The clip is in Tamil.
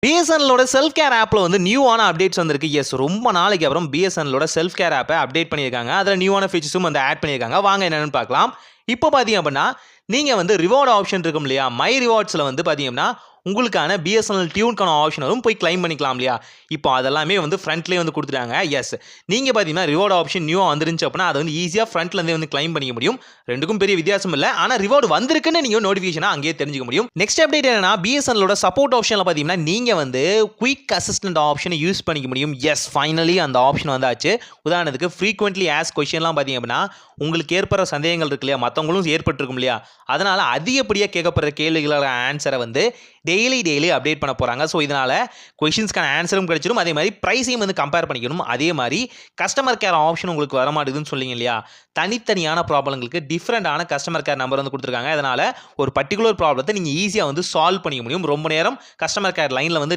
பிஎஸ்என்எல்லோட செல்ஃப் கேர் ஆப்பில் வந்து நியூவான அப்டேட்ஸ் வந்திருக்கு. எஸ், ரொம்ப நாளைக்கு அப்புறம் பிஎஸ்என்எல்லோட செல்ஃப் கேர் ஆப்பை அப்டேட் பண்ணியிருக்காங்க. அதில் நியூவான ஃபீச்சர்ஸும் வந்து ஆட் பண்ணியிருக்காங்க. வாங்க என்னென்னு பார்க்கலாம். இப்போ பார்த்தீங்க அப்படின்னா நீங்கள் வந்து ரிவார்டு ஆப்ஷன் இருக்கும் இல்லையா, மை ரிவார்ட்ஸில் வந்து பார்த்தீங்கன்னா உங்களுக்கான பிஎஸ்என்எல் டியூனுக்கான ஆப்ஷன் வரும், போய் கிளைம் பண்ணிக்கலாம் இல்லையா. இப்போ அதெல்லாமே வந்து ஃப்ரண்ட்லேயே வந்து கொடுத்துட்டாங்க. எஸ், நீங்கள் பார்த்தீங்கன்னா ரிவார்டு ஆப்ஷன் நியூவாக வந்துருந்துச்சு அப்படின்னா அதை வந்து ஈஸியாக ஃப்ரண்ட்லேருந்தே வந்து கிளைம் பண்ணிக்க முடியும். ரெண்டுக்கும் பெரிய வித்தியாசம் இல்லை. ஆனால் ரிவார்டு வந்திருக்குன்னு நீங்கள் நோட்டிஃபிகேஷனாக அங்கேயே தெரிஞ்சுக்க முடியும். நெக்ஸ்ட் அப்டேட் என்னன்னா, பிஎஸ்என்எல்லோட சப்போர்ட் ஆப்ஷனில் பார்த்தீங்கன்னா நீங்கள் வந்து குயிக் அசிஸ்டன்ட் ஆப்ஷனை யூஸ் பண்ணிக்க முடியும். எஸ், ஃபைனலி அந்த ஆப்ஷன் வந்தாச்சு. உதாரணத்துக்கு ஃப்ரீக்வெண்ட்லி ஆஸ் கொஸ்டின்லாம் பார்த்தீங்க அப்படின்னா உங்களுக்கு ஏற்படுற சந்தேகங்கள் இருக்கு இல்லையா, மற்றவங்களும் ஏற்பட்டிருக்கும் இல்லையா, அதனால் அதிகப்படியாக கேட்கப்படுற கேள்விகளோட ஆன்சரை வந்து டெய்லி அப்டேட் பண்ண போகிறாங்க. ஸோ இதனால் கொஷின்ஸ்க்கான ஆன்சரும் கிடைச்சிடும், அதே மாதிரி ப்ரைஸையும் வந்து கம்பேர் பண்ணிக்கணும். அதே மாதிரி கஸ்டமர் கேர் ஆப்ஷன் உங்களுக்கு வர மாட்டேங்குதுன்னு சொல்லிங்க இல்லையா, தனித்தனியான ப்ராப்ளங்களுக்கு டிஃப்ரெண்டான கஸ்டமர் கேர் நம்பர் வந்து கொடுத்துருக்காங்க. அதனால் ஒரு பர்டிகுலர் ப்ராப்ளத்தை நீங்கள் ஈஸியாக வந்து சால்வ் பண்ணிக்க முடியும். ரொம்ப நேரம் கஸ்டமர் கேர் லைனில் வந்து